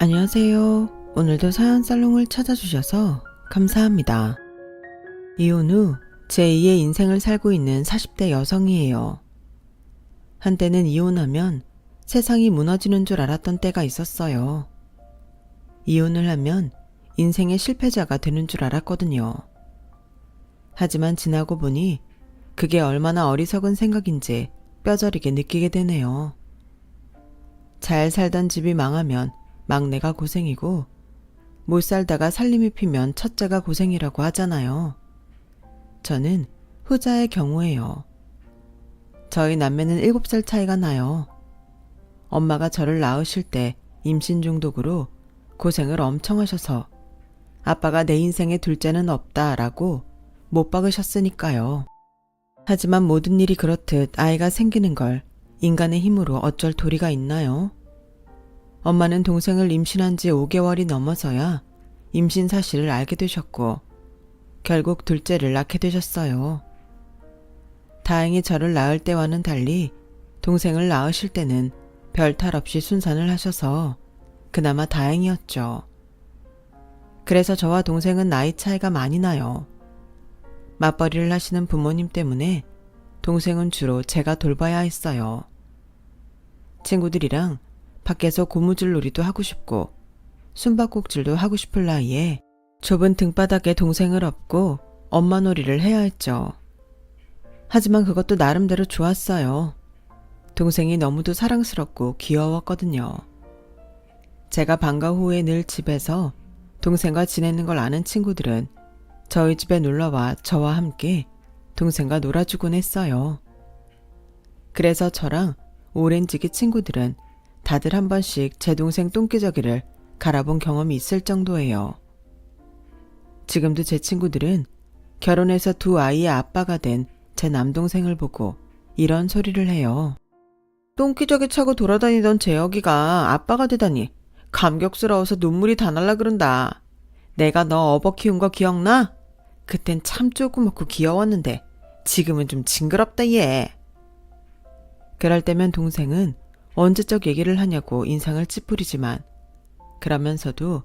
안녕하세요. 오늘도 사연 살롱을 찾아주셔서 감사합니다. 이혼 후 제2의 인생을 살고 있는 40대 여성이에요. 한때는 이혼하면 세상이 무너지는 줄 알았던 때가 있었어요. 이혼을 하면 인생의 실패자가 되는 줄 알았거든요. 하지만 지나고 보니 그게 얼마나 어리석은 생각인지 뼈저리게 느끼게 되네요. 잘 살던 집이 망하면 막내가 고생이고 못 살다가 살림이 피면 첫째가 고생이라고 하잖아요. 저는 후자의 경우예요. 저희 남매는 7살 차이가 나요. 엄마가 저를 낳으실 때 임신 중독으로 고생을 엄청 하셔서 아빠가 내 인생에 둘째는 없다라고 못 박으셨으니까요. 하지만 모든 일이 그렇듯 아이가 생기는 걸 인간의 힘으로 어쩔 도리가 있나요? 엄마는 동생을 임신한 지 5개월이 넘어서야 임신 사실을 알게 되셨고 결국 둘째를 낳게 되셨어요. 다행히 저를 낳을 때와는 달리 동생을 낳으실 때는 별 탈 없이 순산을 하셔서 그나마 다행이었죠. 그래서 저와 동생은 나이 차이가 많이 나요. 맞벌이를 하시는 부모님 때문에 동생은 주로 제가 돌봐야 했어요. 친구들이랑 밖에서 고무줄 놀이도 하고 싶고 숨바꼭질도 하고 싶을 나이에 좁은 등바닥에 동생을 업고 엄마 놀이를 해야 했죠. 하지만 그것도 나름대로 좋았어요. 동생이 너무도 사랑스럽고 귀여웠거든요. 제가 방과 후에 늘 집에서 동생과 지내는 걸 아는 친구들은 저희 집에 놀러와 저와 함께 동생과 놀아주곤 했어요. 그래서 저랑 오렌지기 친구들은 다들 한 번씩 제 동생 똥기저귀를 갈아본 경험이 있을 정도예요. 지금도 제 친구들은 결혼해서 2아이의 아빠가 된 제 남동생을 보고 이런 소리를 해요. 똥기저귀 차고 돌아다니던 재혁이가 아빠가 되다니 감격스러워서 눈물이 다 날라 그런다. 내가 너 업어 키운 거 기억나? 그땐 참 조그맣고 귀여웠는데 지금은 좀 징그럽다 얘. 그럴 때면 동생은 언제적 얘기를 하냐고 인상을 찌푸리지만 그러면서도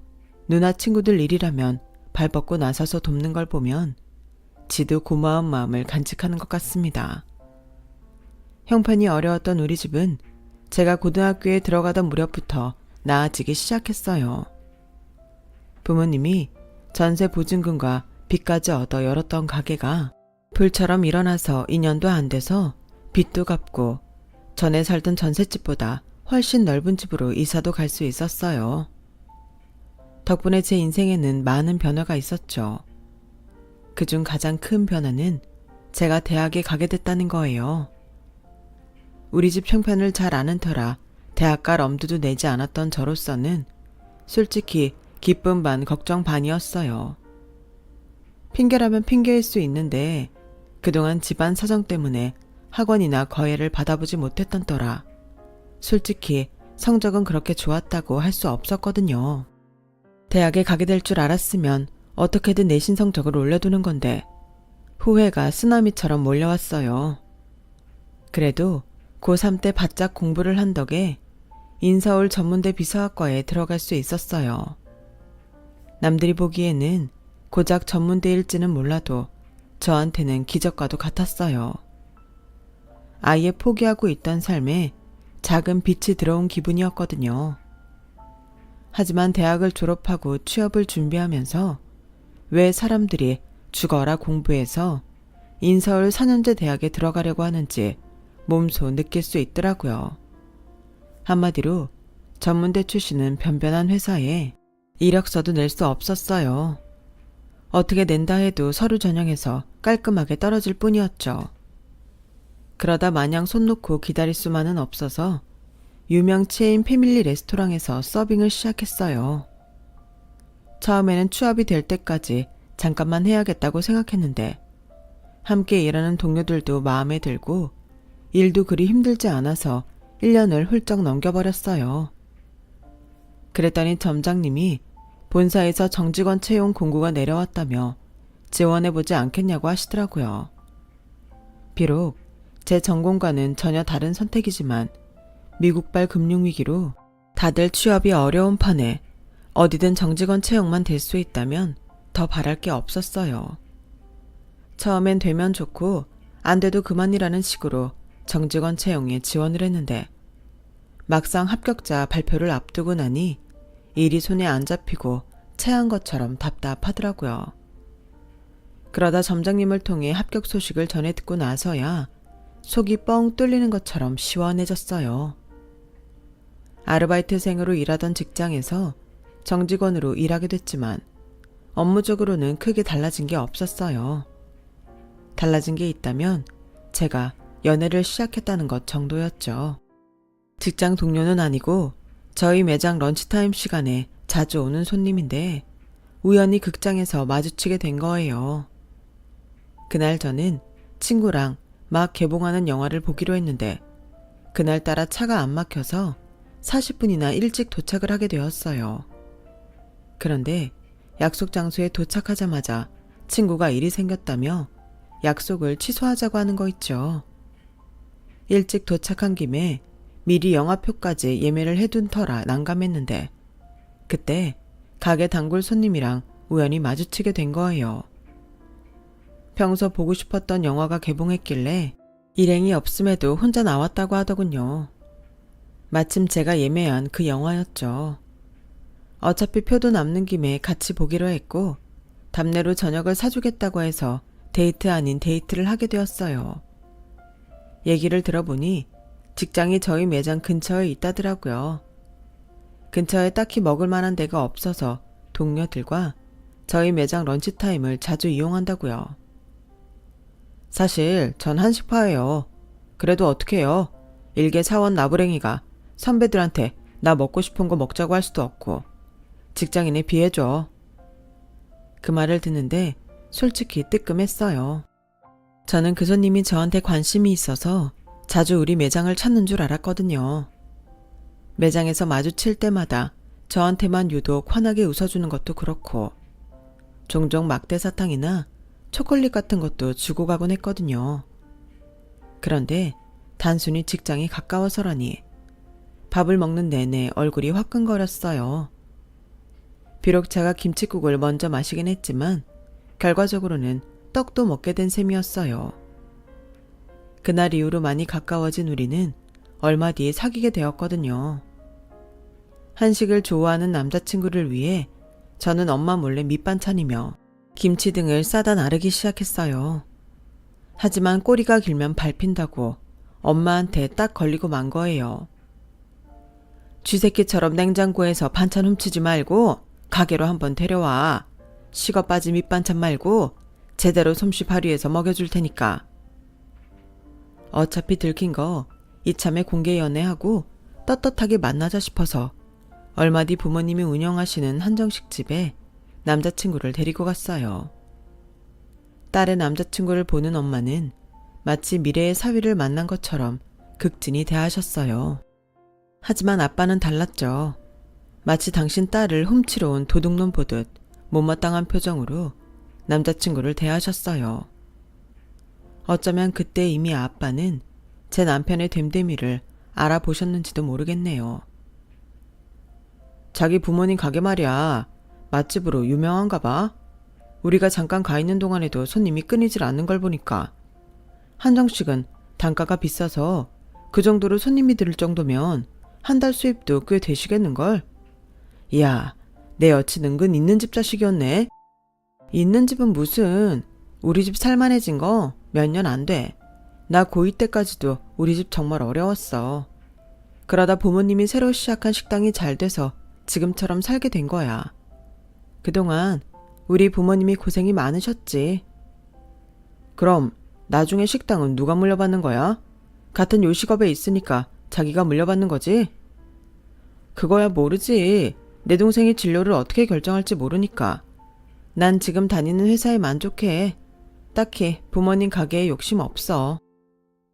누나 친구들 일이라면 발 뻗고 나서서 돕는 걸 보면 지도 고마운 마음을 간직하는 것 같습니다. 형편이 어려웠던 우리 집은 제가 고등학교에 들어가던 무렵부터 나아지기 시작했어요. 부모님이 전세 보증금과 빚까지 얻어 열었던 가게가 불처럼 일어나서 2년도 안 돼서 빚도 갚고 전에 살던 전셋집보다 훨씬 넓은 집으로 이사도 갈 수 있었어요. 덕분에 제 인생에는 많은 변화가 있었죠. 그중 가장 큰 변화는 제가 대학에 가게 됐다는 거예요. 우리 집 형편을 잘 아는 터라 대학 갈 엄두도 내지 않았던 저로서는 솔직히 기쁨 반 걱정 반이었어요. 핑계라면 핑계일 수 있는데 그동안 집안 사정 때문에 학원이나 거예를 받아보지 못했던 터라 솔직히 성적은 그렇게 좋았다고 할 수 없었거든요. 대학에 가게 될 줄 알았으면 어떻게든 내신 성적을 올려두는 건데 후회가 쓰나미처럼 몰려왔어요. 그래도 고3 때 바짝 공부를 한 덕에 인서울 전문대 비서학과에 들어갈 수 있었어요. 남들이 보기에는 고작 전문대일지는 몰라도 저한테는 기적과도 같았어요. 아예 포기하고 있던 삶에 작은 빛이 들어온 기분이었거든요. 하지만 대학을 졸업하고 취업을 준비하면서 왜 사람들이 죽어라 공부해서 인서울 4년제 대학에 들어가려고 하는지 몸소 느낄 수 있더라고요. 한마디로 전문대 출신은 변변한 회사에 이력서도 낼 수 없었어요. 어떻게 낸다 해도 서류 전형에서 깔끔하게 떨어질 뿐이었죠. 그러다 마냥 손 놓고 기다릴 수만은 없어서 유명 체인 패밀리 레스토랑에서 서빙을 시작했어요. 처음에는 취업이 될 때까지 잠깐만 해야겠다고 생각했는데 함께 일하는 동료들도 마음에 들고 일도 그리 힘들지 않아서 1년을 훌쩍 넘겨버렸어요. 그랬더니 점장님이 본사에서 정직원 채용 공고가 내려왔다며 지원해보지 않겠냐고 하시더라고요. 비록 제 전공과는 전혀 다른 선택이지만 미국발 금융위기로 다들 취업이 어려운 판에 어디든 정직원 채용만 될 수 있다면 더 바랄 게 없었어요. 처음엔 되면 좋고 안 돼도 그만이라는 식으로 정직원 채용에 지원을 했는데 막상 합격자 발표를 앞두고 나니 일이 손에 안 잡히고 체한 것처럼 답답하더라고요. 그러다 점장님을 통해 합격 소식을 전해 듣고 나서야 속이 뻥 뚫리는 것처럼 시원해졌어요. 아르바이트생으로 일하던 직장에서 정직원으로 일하게 됐지만 업무적으로는 크게 달라진 게 없었어요. 달라진 게 있다면 제가 연애를 시작했다는 것 정도였죠. 직장 동료는 아니고 저희 매장 런치타임 시간에 자주 오는 손님인데 우연히 극장에서 마주치게 된 거예요. 그날 저는 친구랑 막 개봉하는 영화를 보기로 했는데 그날따라 차가 안 막혀서 40분이나 일찍 도착을 하게 되었어요. 그런데 약속 장소에 도착하자마자 친구가 일이 생겼다며 약속을 취소하자고 하는 거 있죠. 일찍 도착한 김에 미리 영화표까지 예매를 해둔 터라 난감했는데 그때 가게 단골 손님이랑 우연히 마주치게 된 거예요. 평소 보고 싶었던 영화가 개봉했길래 일행이 없음에도 혼자 나왔다고 하더군요. 마침 제가 예매한 그 영화였죠. 어차피 표도 남는 김에 같이 보기로 했고 답례로 저녁을 사주겠다고 해서 데이트 아닌 데이트를 하게 되었어요. 얘기를 들어보니 직장이 저희 매장 근처에 있다더라고요. 근처에 딱히 먹을 만한 데가 없어서 동료들과 저희 매장 런치타임을 자주 이용한다고요. 사실 전 한식파예요. 그래도 어떡해요. 일개 사원 나부랭이가 선배들한테 나 먹고 싶은 거 먹자고 할 수도 없고 직장인에 비해줘. 그 말을 듣는데 솔직히 뜨끔했어요. 저는 그 손님이 저한테 관심이 있어서 자주 우리 매장을 찾는 줄 알았거든요. 매장에서 마주칠 때마다 저한테만 유독 환하게 웃어주는 것도 그렇고 종종 막대사탕이나 초콜릿 같은 것도 주고 가곤 했거든요. 그런데 단순히 직장이 가까워서라니 밥을 먹는 내내 얼굴이 화끈거렸어요. 비록 제가 김칫국을 먼저 마시긴 했지만 결과적으로는 떡도 먹게 된 셈이었어요. 그날 이후로 많이 가까워진 우리는 얼마 뒤에 사귀게 되었거든요. 한식을 좋아하는 남자친구를 위해 저는 엄마 몰래 밑반찬이며 김치 등을 싸다 나르기 시작했어요. 하지만 꼬리가 길면 밟힌다고 엄마한테 딱 걸리고 만 거예요. 쥐새끼처럼 냉장고에서 반찬 훔치지 말고 가게로 한번 데려와. 식어 빠진 밑반찬 말고 제대로 솜씨 발휘해서 먹여줄 테니까. 어차피 들킨 거 이참에 공개 연애하고 떳떳하게 만나자 싶어서 얼마 뒤 부모님이 운영하시는 한정식집에 남자친구를 데리고 갔어요. 딸의 남자친구를 보는 엄마는 마치 미래의 사위를 만난 것처럼 극진히 대하셨어요. 하지만 아빠는 달랐죠. 마치 당신 딸을 훔치러 온 도둑놈 보듯 못마땅한 표정으로 남자친구를 대하셨어요. 어쩌면 그때 이미 아빠는 제 남편의 됨됨이를 알아보셨는지도 모르겠네요. 자기 부모님 가게 말이야. 맛집으로 유명한가 봐. 우리가 잠깐 가 있는 동안에도 손님이 끊이질 않는 걸 보니까. 한정식은 단가가 비싸서 그 정도로 손님이 들 정도면 한 달 수입도 꽤 되시겠는걸? 이야, 내 여친 은근 있는 집 자식이었네. 있는 집은 무슨, 우리 집 살만해진 거 몇 년 안 돼. 나 고2 때까지도 우리 집 정말 어려웠어. 그러다 부모님이 새로 시작한 식당이 잘 돼서 지금처럼 살게 된 거야. 그동안 우리 부모님이 고생이 많으셨지. 그럼 나중에 식당은 누가 물려받는 거야? 같은 요식업에 있으니까 자기가 물려받는 거지? 그거야 모르지. 내 동생이 진로를 어떻게 결정할지 모르니까. 난 지금 다니는 회사에 만족해. 딱히 부모님 가게에 욕심 없어.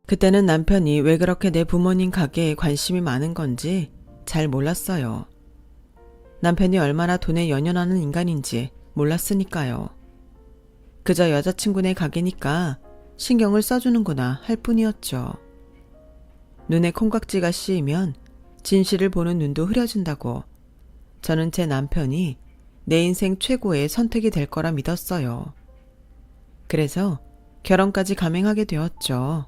그때는 남편이 왜 그렇게 내 부모님 가게에 관심이 많은 건지 잘 몰랐어요. 남편이 얼마나 돈에 연연하는 인간인지 몰랐으니까요. 그저 여자친구네 가게니까 신경을 써주는구나 할 뿐이었죠. 눈에 콩깍지가 씌이면 진실을 보는 눈도 흐려진다고 저는 제 남편이 내 인생 최고의 선택이 될 거라 믿었어요. 그래서 결혼까지 감행하게 되었죠.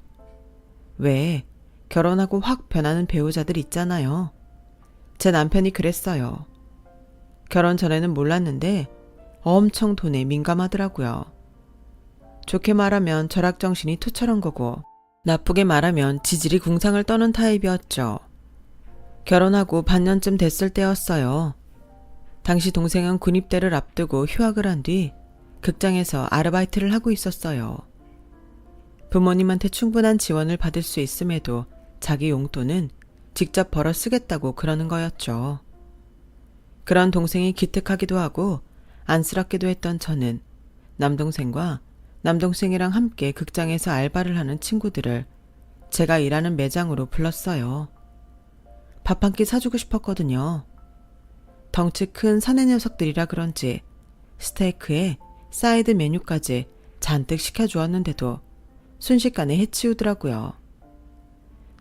왜 결혼하고 확 변하는 배우자들 있잖아요. 제 남편이 그랬어요. 결혼 전에는 몰랐는데 엄청 돈에 민감하더라고요. 좋게 말하면 절약정신이 투철한 거고 나쁘게 말하면 지질이 궁상을 떠는 타입이었죠. 결혼하고 반년쯤 됐을 때였어요. 당시 동생은 군입대를 앞두고 휴학을 한 뒤 극장에서 아르바이트를 하고 있었어요. 부모님한테 충분한 지원을 받을 수 있음에도 자기 용돈은 직접 벌어 쓰겠다고 그러는 거였죠. 그런 동생이 기특하기도 하고 안쓰럽기도 했던 저는 남동생과 남동생이랑 함께 극장에서 알바를 하는 친구들을 제가 일하는 매장으로 불렀어요. 밥 한 끼 사주고 싶었거든요. 덩치 큰 사내 녀석들이라 그런지 스테이크에 사이드 메뉴까지 잔뜩 시켜주었는데도 순식간에 해치우더라고요.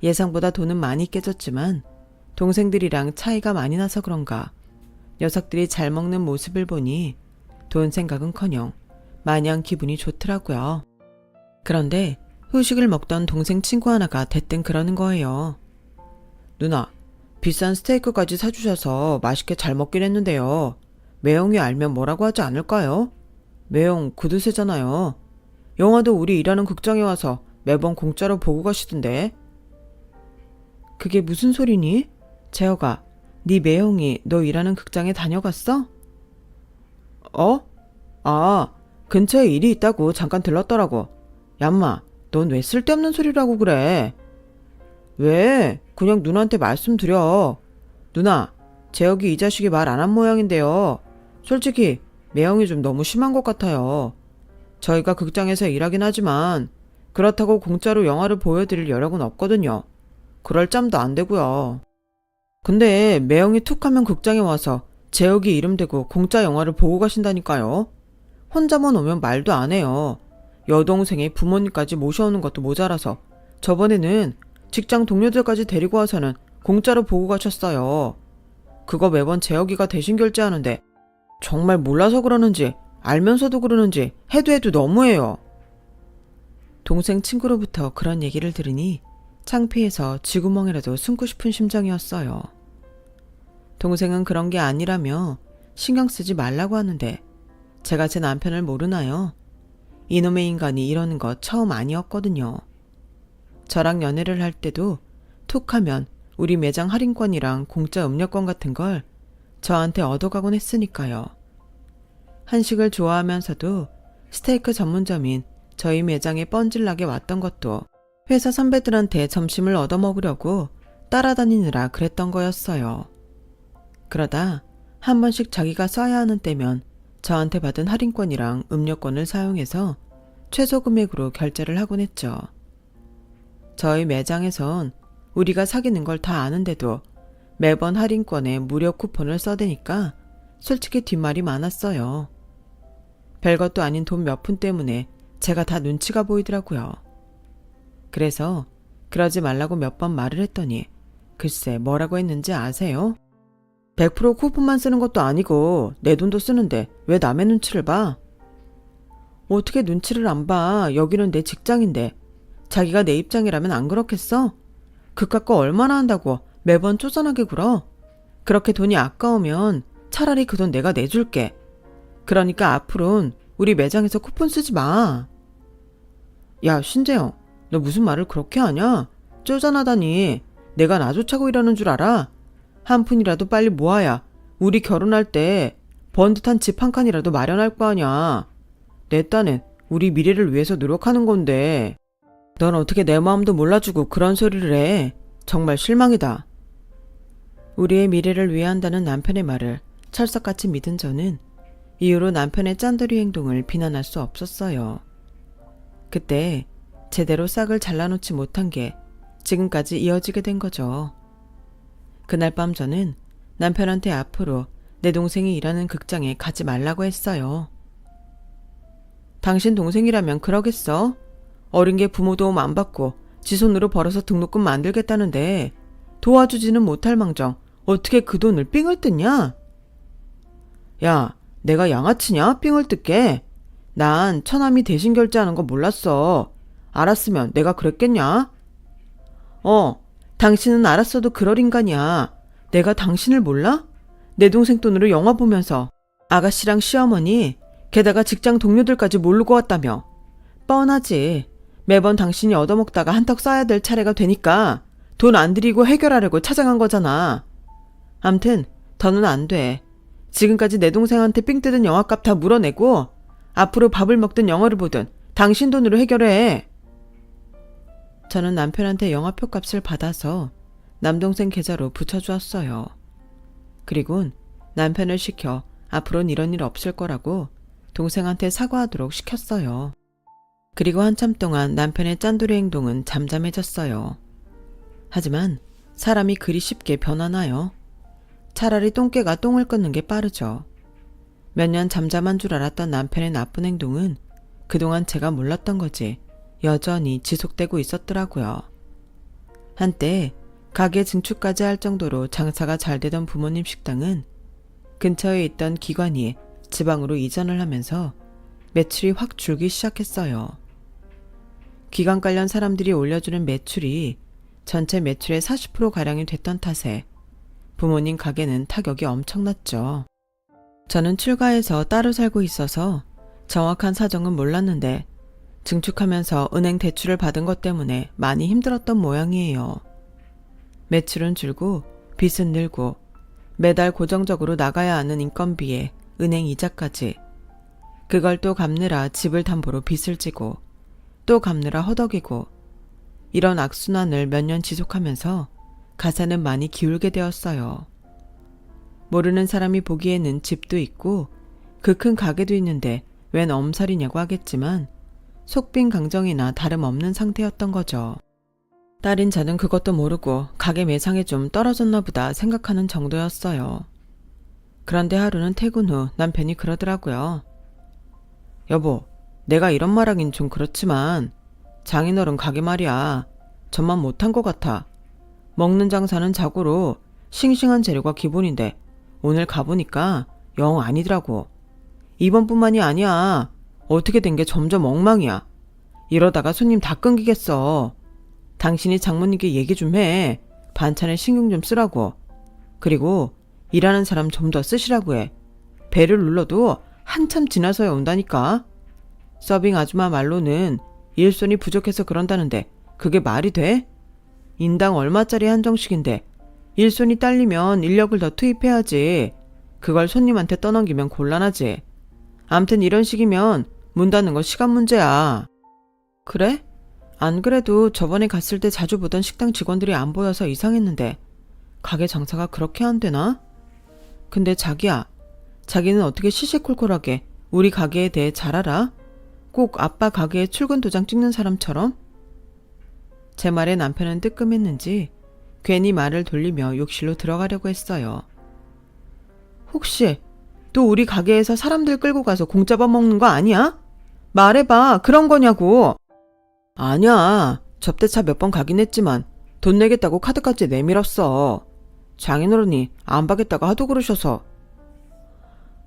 예상보다 돈은 많이 깨졌지만 동생들이랑 차이가 많이 나서 그런가 녀석들이 잘 먹는 모습을 보니 돈 생각은커녕 마냥 기분이 좋더라고요. 그런데 후식을 먹던 동생 친구 하나가 대뜸 그러는 거예요. 누나, 비싼 스테이크까지 사주셔서 맛있게 잘 먹긴 했는데요. 매형이 알면 뭐라고 하지 않을까요? 매형 구두쇠잖아요. 영화도 우리 일하는 극장에 와서 매번 공짜로 보고 가시던데. 그게 무슨 소리니? 재혁아, 네 매형이 너 일하는 극장에 다녀갔어? 근처에 일이 있다고 잠깐 들렀더라고. 얌마, 넌 왜 쓸데없는 소리라고 그래? 왜? 그냥 누나한테 말씀드려. 누나, 재혁이 이 자식이 말 안 한 모양인데요. 솔직히 매형이 좀 너무 심한 것 같아요. 저희가 극장에서 일하긴 하지만 그렇다고 공짜로 영화를 보여드릴 여력은 없거든요. 그럴 짬도 안 되고요. 근데 매형이 툭 하면 극장에 와서 재혁이 이름 대고 공짜 영화를 보고 가신다니까요. 혼자만 오면 말도 안 해요. 여동생이 부모님까지 모셔오는 것도 모자라서 저번에는 직장 동료들까지 데리고 와서는 공짜로 보고 가셨어요. 그거 매번 재혁이가 대신 결제하는데 정말 몰라서 그러는지 알면서도 그러는지 해도 너무해요. 동생 친구로부터 그런 얘기를 들으니 창피해서 쥐구멍이라도 숨고 싶은 심정이었어요. 동생은 그런 게 아니라며 신경 쓰지 말라고 하는데 제가 제 남편을 모르나요? 이놈의 인간이 이러는 거 처음 아니었거든요. 저랑 연애를 할 때도 툭 하면 우리 매장 할인권이랑 공짜 음료권 같은 걸 저한테 얻어가곤 했으니까요. 한식을 좋아하면서도 스테이크 전문점인 저희 매장에 뻔질나게 왔던 것도 회사 선배들한테 점심을 얻어먹으려고 따라다니느라 그랬던 거였어요. 그러다 한 번씩 자기가 써야 하는 때면 저한테 받은 할인권이랑 음료권을 사용해서 최소 금액으로 결제를 하곤 했죠. 저희 매장에선 우리가 사귀는 걸 다 아는데도 매번 할인권에 무료 쿠폰을 써대니까 솔직히 뒷말이 많았어요. 별것도 아닌 돈 몇 푼 때문에 제가 다 눈치가 보이더라고요. 그래서 그러지 말라고 몇 번 말을 했더니 글쎄 뭐라고 했는지 아세요? 100% 쿠폰만 쓰는 것도 아니고 내 돈도 쓰는데 왜 남의 눈치를 봐? 어떻게 눈치를 안 봐? 여기는 내 직장인데. 자기가 내 입장이라면 안 그렇겠어? 그깟 거 얼마나 한다고 매번 쪼잔하게 굴어? 그렇게 돈이 아까우면 차라리 그 돈 내가 내줄게. 그러니까 앞으로는 우리 매장에서 쿠폰 쓰지 마. 야, 신재영, 너 무슨 말을 그렇게 하냐? 쪼잔하다니. 내가 나 좋자고 이러는 줄 알아? 한 푼이라도 빨리 모아야 우리 결혼할 때 번듯한 집 한 칸이라도 마련할 거 아냐. 내 딴엔 우리 미래를 위해서 노력하는 건데 넌 어떻게 내 마음도 몰라주고 그런 소리를 해. 정말 실망이다. 우리의 미래를 위해 한다는 남편의 말을 철석같이 믿은 저는 이후로 남편의 짠돌이 행동을 비난할 수 없었어요. 그때 제대로 싹을 잘라놓지 못한 게 지금까지 이어지게 된 거죠. 그날 밤 저는 남편한테 앞으로 내 동생이 일하는 극장에 가지 말라고 했어요. 당신 동생이라면 그러겠어? 어린 게 부모 도움 안 받고 지 손으로 벌어서 등록금 만들겠다는데 도와주지는 못할 망정 어떻게 그 돈을 삥을 뜯냐? 야, 내가 양아치냐? 삥을 뜯게. 난 처남이 대신 결제하는 거 몰랐어. 알았으면 내가 그랬겠냐? 당신은 알았어도 그럴 인간이야. 내가 당신을 몰라? 내 동생 돈으로 영화 보면서 아가씨랑 시어머니, 게다가 직장 동료들까지 모르고 왔다며. 뻔하지. 매번 당신이 얻어먹다가 한턱 쏴야 될 차례가 되니까 돈 안 들이고 해결하려고 찾아간 거잖아. 암튼 더는 안 돼. 지금까지 내 동생한테 삥 뜯은 영화값 다 물어내고 앞으로 밥을 먹든 영화를 보든 당신 돈으로 해결해. 저는 남편한테 영화표 값을 받아서 남동생 계좌로 붙여주었어요. 그리곤 남편을 시켜 앞으로는 이런 일 없을 거라고 동생한테 사과하도록 시켰어요. 그리고 한참 동안 남편의 짠돌이 행동은 잠잠해졌어요. 하지만 사람이 그리 쉽게 변하나요? 차라리 똥개가 똥을 끊는 게 빠르죠. 몇 년 잠잠한 줄 알았던 남편의 나쁜 행동은 그동안 제가 몰랐던 거지 여전히 지속되고 있었더라고요. 한때 가게 증축까지 할 정도로 장사가 잘 되던 부모님 식당은 근처에 있던 기관이 지방으로 이전을 하면서 매출이 확 줄기 시작했어요. 기관 관련 사람들이 올려주는 매출이 전체 매출의 40%가량이 됐던 탓에 부모님 가게는 타격이 엄청났죠. 저는 출가해서 따로 살고 있어서 정확한 사정은 몰랐는데 증축하면서 은행 대출을 받은 것 때문에 많이 힘들었던 모양이에요. 매출은 줄고 빚은 늘고 매달 고정적으로 나가야 하는 인건비에 은행 이자까지, 그걸 또 갚느라 집을 담보로 빚을 지고 또 갚느라 허덕이고, 이런 악순환을 몇 년 지속하면서 가사는 많이 기울게 되었어요. 모르는 사람이 보기에는 집도 있고 그 큰 가게도 있는데 웬 엄살이냐고 하겠지만 속빈 강정이나 다름없는 상태였던 거죠. 딸인 저는 그것도 모르고 가게 매상에 좀 떨어졌나 보다 생각하는 정도였어요. 그런데 하루는 퇴근 후 남편이 그러더라고요. 여보, 내가 이런 말하긴 좀 그렇지만 장인어른 가게 말이야. 전만 못한 것 같아. 먹는 장사는 자고로 싱싱한 재료가 기본인데 오늘 가보니까 영 아니더라고. 이번뿐만이 아니야. 어떻게 된 게 점점 엉망이야. 이러다가 손님 다 끊기겠어. 당신이 장모님께 얘기 좀 해. 반찬에 신경 좀 쓰라고. 그리고 일하는 사람 좀 더 쓰시라고 해. 배를 눌러도 한참 지나서야 온다니까. 서빙 아줌마 말로는 일손이 부족해서 그런다는데 그게 말이 돼? 인당 얼마짜리 한정식인데 일손이 딸리면 인력을 더 투입해야지. 그걸 손님한테 떠넘기면 곤란하지. 암튼 이런 식이면 문 닫는 건 시간 문제야. 그래? 안 그래도 저번에 갔을 때 자주 보던 식당 직원들이 안 보여서 이상했는데 가게 장사가 그렇게 안 되나? 근데 자기야, 자기는 어떻게 시시콜콜하게 우리 가게에 대해 잘 알아? 꼭 아빠 가게에 출근 도장 찍는 사람처럼? 제 말에 남편은 뜨끔했는지 괜히 말을 돌리며 욕실로 들어가려고 했어요. 혹시 또 우리 가게에서 사람들 끌고 가서 공짜밥 먹는 거 아니야? 말해봐, 그런 거냐고. 아니야, 접대차 몇 번 가긴 했지만 돈 내겠다고 카드까지 내밀었어. 장인어른이 안 받겠다고 하도 그러셔서.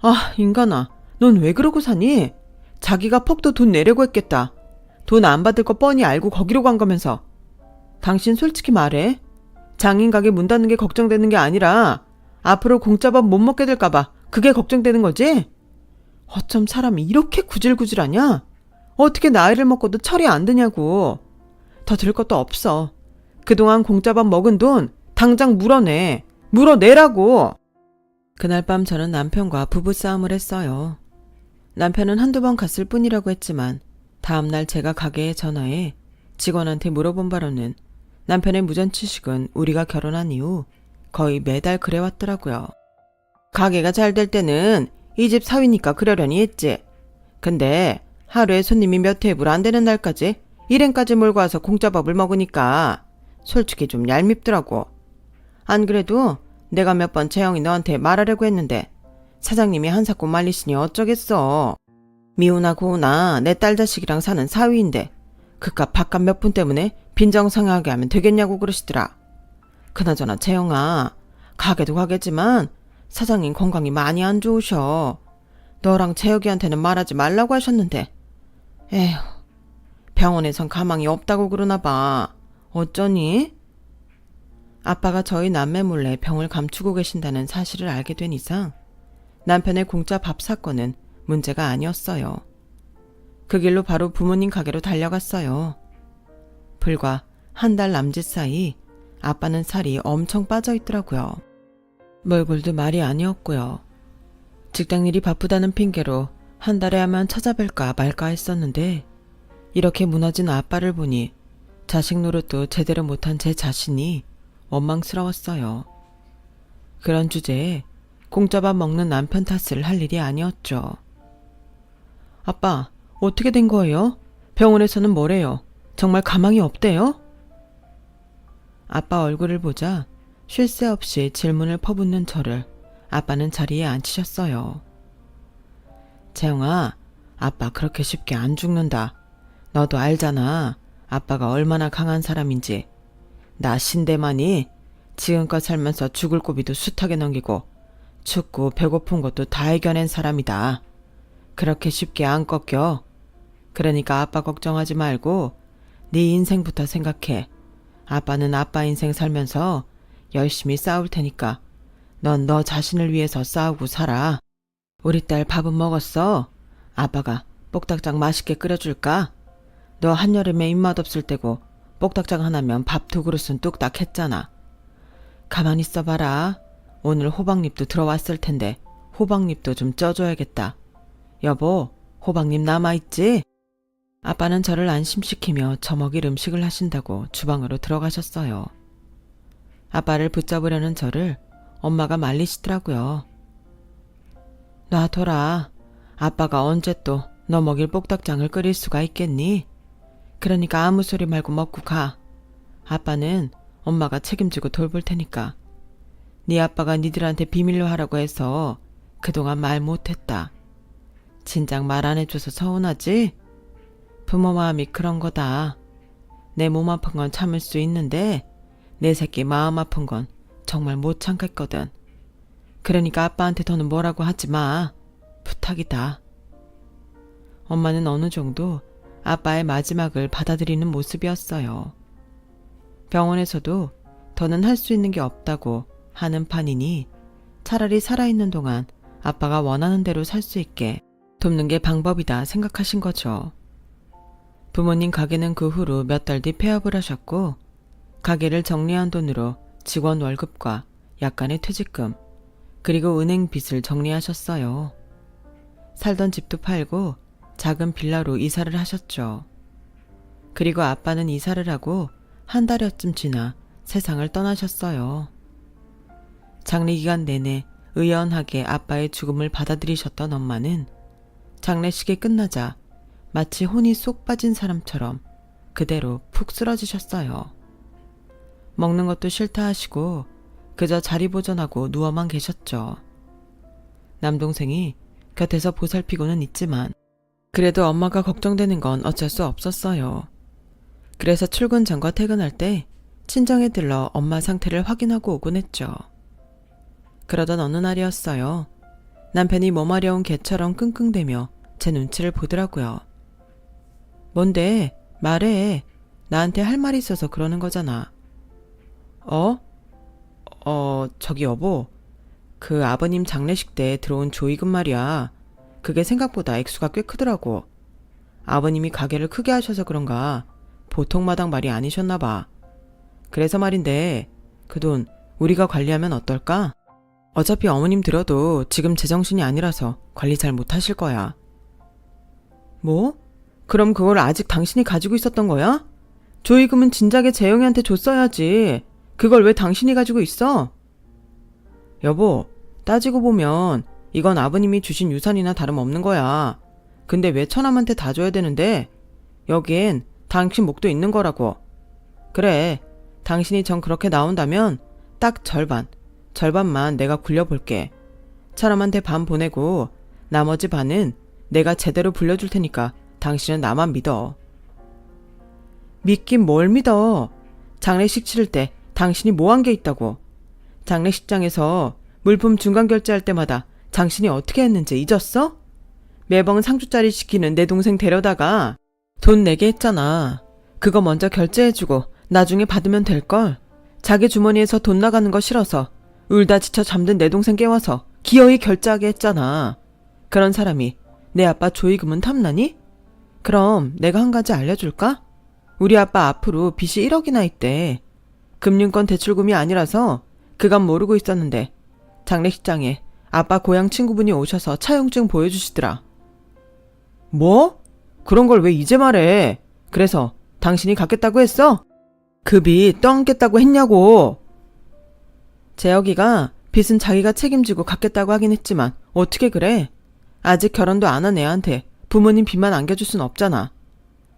아, 인간아, 넌 왜 그러고 사니? 자기가 퍽도 돈 내려고 했겠다. 돈 안 받을 거 뻔히 알고 거기로 간 거면서. 당신 솔직히 말해. 장인 가게 문 닫는 게 걱정되는 게 아니라 앞으로 공짜밥 못 먹게 될까봐 그게 걱정되는 거지? 어쩜 사람이 이렇게 구질구질하냐? 어떻게 나이를 먹고도 철이 안 드냐고. 더 들 것도 없어. 그동안 공짜밥 먹은 돈 당장 물어내. 물어내라고. 그날 밤 저는 남편과 부부싸움을 했어요. 남편은 한두 번 갔을 뿐이라고 했지만 다음날 제가 가게에 전화해 직원한테 물어본 바로는 남편의 무전취식은 우리가 결혼한 이후 거의 매달 그래왔더라고요. 가게가 잘 될 때는 이 집 사위니까 그러려니 했지. 근데 하루에 손님이 몇 테이블 안 되는 날까지 일행까지 몰고 와서 공짜밥을 먹으니까 솔직히 좀 얄밉더라고. 안 그래도 내가 몇 번 재영이 너한테 말하려고 했는데 사장님이 한사코 말리시니 어쩌겠어. 미우나 고우나 내 딸 자식이랑 사는 사위인데 그깟 밥값 몇 푼 때문에 빈정상하게 하면 되겠냐고 그러시더라. 그나저나 재영아, 가게도 가게지만 사장님 건강이 많이 안 좋으셔. 너랑 재혁이한테는 말하지 말라고 하셨는데. 에휴, 병원에선 가망이 없다고 그러나 봐. 어쩌니? 아빠가 저희 남매 몰래 병을 감추고 계신다는 사실을 알게 된 이상 남편의 공짜 밥 사건은 문제가 아니었어요. 그 길로 바로 부모님 가게로 달려갔어요. 불과 한 달 남짓 사이 아빠는 살이 엄청 빠져 있더라고요. 몰골도 말이 아니었고요. 직장일이 바쁘다는 핑계로 한 달에 하면 찾아뵐까 말까 했었는데 이렇게 무너진 아빠를 보니 자식 노릇도 제대로 못한 제 자신이 원망스러웠어요. 그런 주제에 공짜밥 먹는 남편 탓을 할 일이 아니었죠. 아빠, 어떻게 된 거예요? 병원에서는 뭐래요? 정말 가망이 없대요? 아빠 얼굴을 보자 쉴 새 없이 질문을 퍼붓는 저를 아빠는 자리에 앉히셨어요. 재영아, 아빠 그렇게 쉽게 안 죽는다. 너도 알잖아. 아빠가 얼마나 강한 사람인지. 나 신대만이 지금껏 살면서 죽을 고비도 숱하게 넘기고 춥고 배고픈 것도 다 이겨낸 사람이다. 그렇게 쉽게 안 꺾여. 그러니까 아빠 걱정하지 말고 네 인생부터 생각해. 아빠는 아빠 인생 살면서 열심히 싸울 테니까 넌 너 자신을 위해서 싸우고 살아. 우리 딸 밥은 먹었어? 아빠가 뽁닭장 맛있게 끓여줄까? 너 한여름에 입맛 없을 때고 뽁닭장 하나면 밥 2그릇은 뚝딱 했잖아. 가만히 있어봐라. 오늘 호박잎도 들어왔을 텐데 호박잎도 좀 쪄줘야겠다. 여보, 호박잎 남아있지? 아빠는 저를 안심시키며 저 먹일 음식을 하신다고 주방으로 들어가셨어요. 아빠를 붙잡으려는 저를 엄마가 말리시더라고요. 놔둬라. 아빠가 언제 또 너 먹일 뽁닭장을 끓일 수가 있겠니? 그러니까 아무 소리 말고 먹고 가. 아빠는 엄마가 책임지고 돌볼 테니까. 네 아빠가 니들한테 비밀로 하라고 해서 그동안 말 못했다. 진작 말 안 해줘서 서운하지? 부모 마음이 그런 거다. 내 몸 아픈 건 참을 수 있는데 내 새끼 마음 아픈 건 정말 못 참겠거든. 그러니까 아빠한테 더는 뭐라고 하지 마. 부탁이다. 엄마는 어느 정도 아빠의 마지막을 받아들이는 모습이었어요. 병원에서도 더는 할 수 있는 게 없다고 하는 판이니 차라리 살아있는 동안 아빠가 원하는 대로 살 수 있게 돕는 게 방법이다 생각하신 거죠. 부모님 가게는 그 후로 몇 달 뒤 폐업을 하셨고 가게를 정리한 돈으로 직원 월급과 약간의 퇴직금 그리고 은행 빚을 정리하셨어요. 살던 집도 팔고 작은 빌라로 이사를 하셨죠. 그리고 아빠는 이사를 하고 한 달여쯤 지나 세상을 떠나셨어요. 장례기간 내내 의연하게 아빠의 죽음을 받아들이셨던 엄마는 장례식이 끝나자 마치 혼이 쏙 빠진 사람처럼 그대로 푹 쓰러지셨어요. 먹는 것도 싫다 하시고 그저 자리 보존하고 누워만 계셨죠. 남동생이 곁에서 보살피고는 있지만 그래도 엄마가 걱정되는 건 어쩔 수 없었어요. 그래서 출근 전과 퇴근할 때 친정에 들러 엄마 상태를 확인하고 오곤 했죠. 그러던 어느 날이었어요. 남편이 몸아려운 개처럼 끙끙대며 제 눈치를 보더라고요. 뭔데? 말해. 나한테 할 말이 있어서 그러는 거잖아. 저기 여보. 그 아버님 장례식 때 들어온 조의금 말이야. 그게 생각보다 액수가 꽤 크더라고. 아버님이 가게를 크게 하셔서 그런가 보통 마당 말이 아니셨나 봐. 그래서 말인데 그 돈 우리가 관리하면 어떨까? 어차피 어머님 들어도 지금 제정신이 아니라서 관리 잘 못하실 거야. 뭐? 그럼 그걸 아직 당신이 가지고 있었던 거야? 조의금은 진작에 재영이한테 줬어야지. 그걸 왜 당신이 가지고 있어? 여보, 따지고 보면 이건 아버님이 주신 유산이나 다름없는 거야. 근데 왜 처남한테 다 줘야 되는데? 여긴 당신 목도 있는 거라고. 그래, 당신이 정 그렇게 나온다면 딱 절반만 내가 굴려볼게. 처남한테 반 보내고 나머지 반은 내가 제대로 불려줄 테니까 당신은 나만 믿어. 믿긴 뭘 믿어. 장례식 치를 때 당신이 뭐 한 게 있다고. 장례식장에서 물품 중간 결제할 때마다 당신이 어떻게 했는지 잊었어? 매번 상주짜리 시키는 내 동생 데려다가 돈 내게 했잖아. 그거 먼저 결제해주고 나중에 받으면 될걸. 자기 주머니에서 돈 나가는 거 싫어서 울다 지쳐 잠든 내 동생 깨워서 기어이 결제하게 했잖아. 그런 사람이 내 아빠 조의금은 탐나니? 그럼 내가 한 가지 알려줄까? 우리 아빠 앞으로 빚이 1억이나 있대. 금융권 대출금이 아니라서 그간 모르고 있었는데 장례식장에 아빠 고향 친구분이 오셔서 차용증 보여주시더라. 뭐? 그런 걸 왜 이제 말해? 그래서 당신이 갚겠다고 했어? 그 빚 떠안겠다고 했냐고. 재혁이가 빚은 자기가 책임지고 갚겠다고 하긴 했지만 어떻게 그래? 아직 결혼도 안 한 애한테 부모님 빚만 안겨줄 순 없잖아.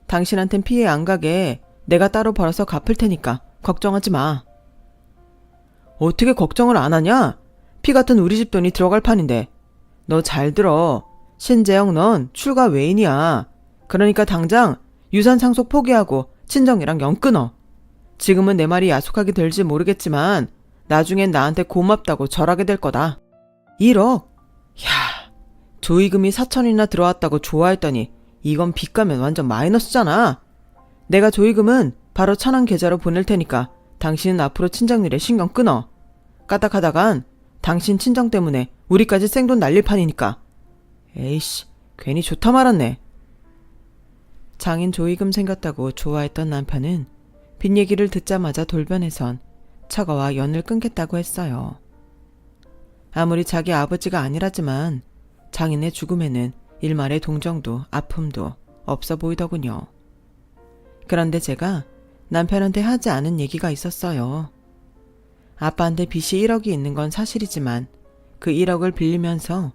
당신한텐 피해 안 가게 내가 따로 벌어서 갚을 테니까 걱정하지 마. 어떻게 걱정을 안 하냐? 피 같은 우리 집 돈이 들어갈 판인데. 너 잘 들어. 신재영 넌 출가 외인이야. 그러니까 당장 유산 상속 포기하고 친정이랑 연 끊어. 지금은 내 말이 야속하게 될지 모르겠지만 나중엔 나한테 고맙다고 절하게 될 거다. 1억? 야, 조의금이 4천이나 들어왔다고 좋아했더니 이건 빚 가면 완전 마이너스잖아. 내가 조의금은 바로 천안 계좌로 보낼 테니까 당신은 앞으로 친정 일에 신경 끊어. 까딱하다간 당신 친정 때문에 우리까지 생돈 날릴 판이니까. 에이씨, 괜히 좋다 말았네. 장인 조의금 생겼다고 좋아했던 남편은 빚 얘기를 듣자마자 돌변해선 처가와 연을 끊겠다고 했어요. 아무리 자기 아버지가 아니라지만 장인의 죽음에는 일말의 동정도 아픔도 없어 보이더군요. 그런데 제가 남편한테 하지 않은 얘기가 있었어요. 아빠한테 빚이 1억이 있는 건 사실이지만 그 1억을 빌리면서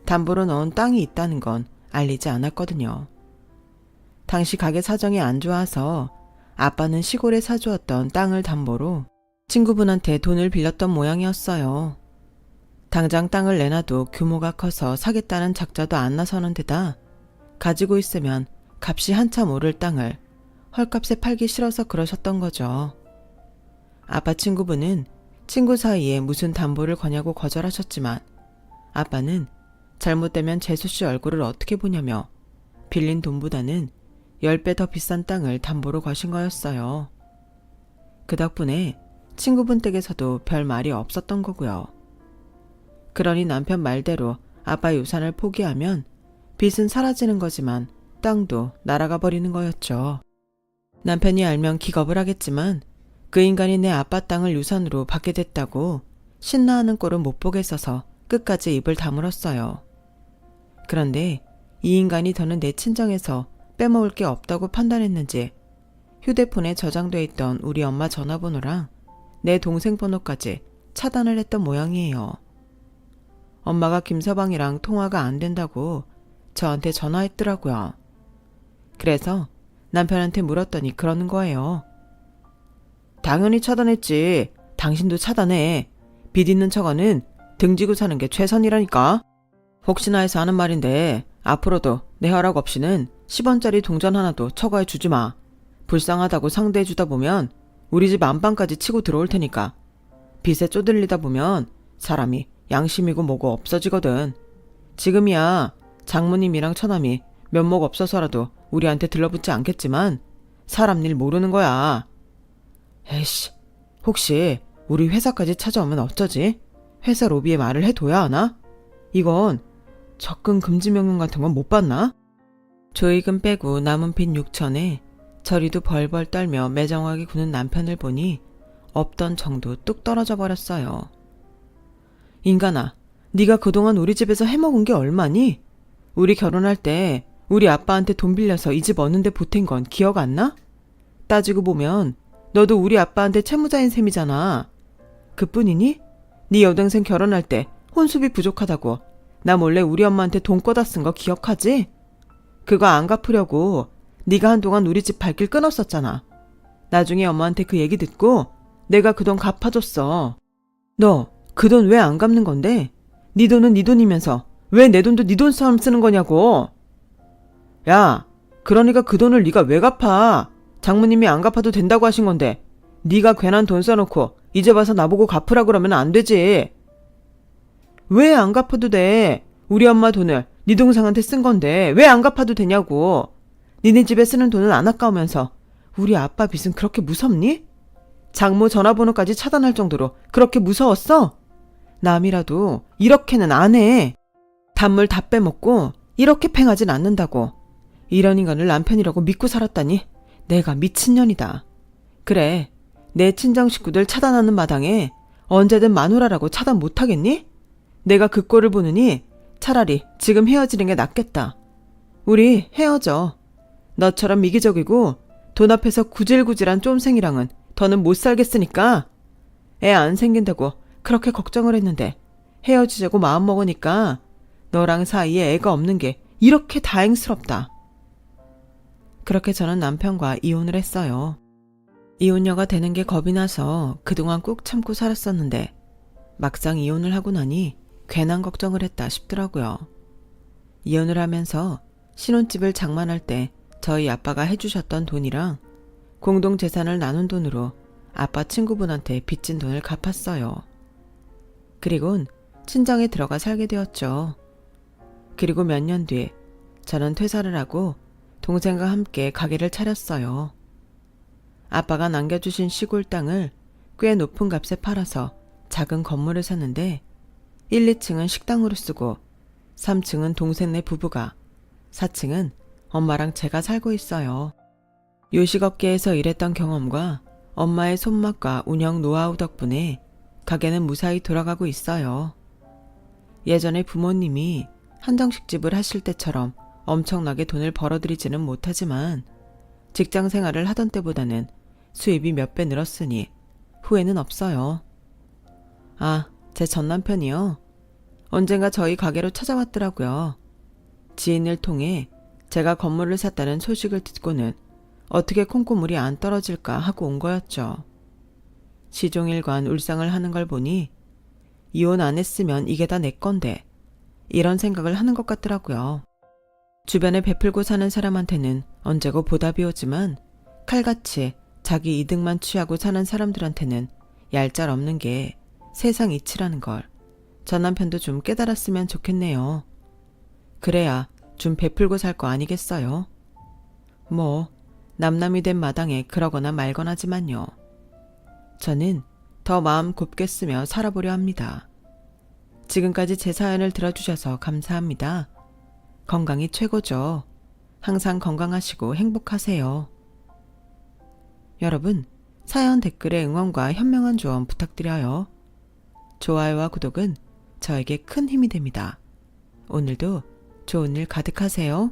담보로 넣은 땅이 있다는 건 알리지 않았거든요. 당시 가게 사정이 안 좋아서 아빠는 시골에 사주었던 땅을 담보로 친구분한테 돈을 빌렸던 모양이었어요. 당장 땅을 내놔도 규모가 커서 사겠다는 작자도 안 나서는 데다 가지고 있으면 값이 한참 오를 땅을 헐값에 팔기 싫어서 그러셨던 거죠. 아빠 친구분은 친구 사이에 무슨 담보를 거냐고 거절하셨지만 아빠는 잘못되면 재수씨 얼굴을 어떻게 보냐며 빌린 돈보다는 10배 더 비싼 땅을 담보로 거신 거였어요. 그 덕분에 친구분 댁에서도 별 말이 없었던 거고요. 그러니 남편 말대로 아빠 유산을 포기하면 빚은 사라지는 거지만 땅도 날아가 버리는 거였죠. 남편이 알면 기겁을 하겠지만 그 인간이 내 아빠 땅을 유산으로 받게 됐다고 신나하는 꼴은 못 보겠어서 끝까지 입을 다물었어요. 그런데 이 인간이 더는 내 친정에서 빼먹을 게 없다고 판단했는지 휴대폰에 저장돼 있던 우리 엄마 전화번호랑 내 동생 번호까지 차단을 했던 모양이에요. 엄마가 김서방이랑 통화가 안 된다고 저한테 전화했더라고요. 그래서 남편한테 물었더니 그러는 거예요. 당연히 차단했지. 당신도 차단해. 빚 있는 처가는 등지고 사는 게 최선이라니까. 혹시나 해서 하는 말인데 앞으로도 내 허락 없이는 10원짜리 동전 하나도 처가에 주지 마. 불쌍하다고 상대해주다 보면 우리 집 안방까지 치고 들어올 테니까. 빚에 쪼들리다 보면 사람이 양심이고 뭐고 없어지거든. 지금이야 장모님이랑 처남이 면목 없어서라도 우리한테 들러붙지 않겠지만 사람 일 모르는 거야. 에이씨, 혹시 우리 회사까지 찾아오면 어쩌지? 회사 로비에 말을 해둬야 하나? 이건 접근 금지 명령 같은 건 못 받나? 조의금 빼고 남은 빚 6천에 저리도 벌벌 떨며 매정하게 구는 남편을 보니 없던 정도 뚝 떨어져 버렸어요. 인간아, 네가 그동안 우리 집에서 해먹은 게 얼마니? 우리 결혼할 때 우리 아빠한테 돈 빌려서 이 집 얻는데 보탠 건 기억 안 나? 따지고 보면 너도 우리 아빠한테 채무자인 셈이잖아. 그뿐이니? 네 여동생 결혼할 때 혼수비 부족하다고 나 몰래 우리 엄마한테 돈 꺼다 쓴 거 기억하지? 그거 안 갚으려고 네가 한동안 우리 집 발길 끊었었잖아. 나중에 엄마한테 그 얘기 듣고 내가 그 돈 갚아줬어. 너 그 돈 왜 안 갚는 건데? 네 돈은 네 돈이면서 왜 내 돈도 네 돈처럼 쓰는 거냐고. 야, 그러니까 그 돈을 네가 왜 갚아? 장모님이 안 갚아도 된다고 하신 건데 네가 괜한 돈 써놓고 이제 와서 나보고 갚으라 그러면 안 되지. 왜 안 갚아도 돼? 우리 엄마 돈을 네 동생한테 쓴 건데 왜 안 갚아도 되냐고. 니네 집에 쓰는 돈은 안 아까우면서 우리 아빠 빚은 그렇게 무섭니? 장모 전화번호까지 차단할 정도로 그렇게 무서웠어? 남이라도 이렇게는 안 해. 단물 다 빼먹고 이렇게 팽하진 않는다고. 이런 인간을 남편이라고 믿고 살았다니 내가 미친년이다. 그래, 내 친정 식구들 차단하는 마당에 언제든 마누라라고 차단 못하겠니? 내가 그 꼴을 보느니 차라리 지금 헤어지는 게 낫겠다. 우리 헤어져. 너처럼 미기적이고 돈 앞에서 구질구질한 쫌생이랑은 더는 못 살겠으니까. 애 안 생긴다고 그렇게 걱정을 했는데 헤어지자고 마음먹으니까 너랑 사이에 애가 없는 게 이렇게 다행스럽다. 그렇게 저는 남편과 이혼을 했어요. 이혼녀가 되는 게 겁이 나서 그동안 꾹 참고 살았었는데 막상 이혼을 하고 나니 괜한 걱정을 했다 싶더라고요. 이혼을 하면서 신혼집을 장만할 때 저희 아빠가 해주셨던 돈이랑 공동재산을 나눈 돈으로 아빠 친구분한테 빚진 돈을 갚았어요. 그리곤 친정에 들어가 살게 되었죠. 그리고 몇 년 뒤 저는 퇴사를 하고 동생과 함께 가게를 차렸어요. 아빠가 남겨주신 시골 땅을 꽤 높은 값에 팔아서 작은 건물을 샀는데 1, 2층은 식당으로 쓰고 3층은 동생네 부부가, 4층은 엄마랑 제가 살고 있어요. 요식업계에서 일했던 경험과 엄마의 손맛과 운영 노하우 덕분에 가게는 무사히 돌아가고 있어요. 예전에 부모님이 한정식집을 하실 때처럼 엄청나게 돈을 벌어들이지는 못하지만 직장 생활을 하던 때보다는 수입이 몇 배 늘었으니 후회는 없어요. 아, 제 전남편이요. 언젠가 저희 가게로 찾아왔더라고요. 지인을 통해 제가 건물을 샀다는 소식을 듣고는 어떻게 콩고물이 안 떨어질까 하고 온 거였죠. 시종일관 울상을 하는 걸 보니 이혼 안 했으면 이게 다 내 건데 이런 생각을 하는 것 같더라고요. 주변에 베풀고 사는 사람한테는 언제고 보답이 오지만 칼같이 자기 이득만 취하고 사는 사람들한테는 얄짤없는 게 세상 이치라는 걸 전 남편도 좀 깨달았으면 좋겠네요. 그래야 좀 베풀고 살 거 아니겠어요? 뭐 남남이 된 마당에 그러거나 말거나지만요. 저는 더 마음 곱게 쓰며 살아보려 합니다. 지금까지 제 사연을 들어주셔서 감사합니다. 건강이 최고죠. 항상 건강하시고 행복하세요. 여러분, 사연 댓글에 응원과 현명한 조언 부탁드려요. 좋아요와 구독은 저에게 큰 힘이 됩니다. 오늘도 좋은 일 가득하세요.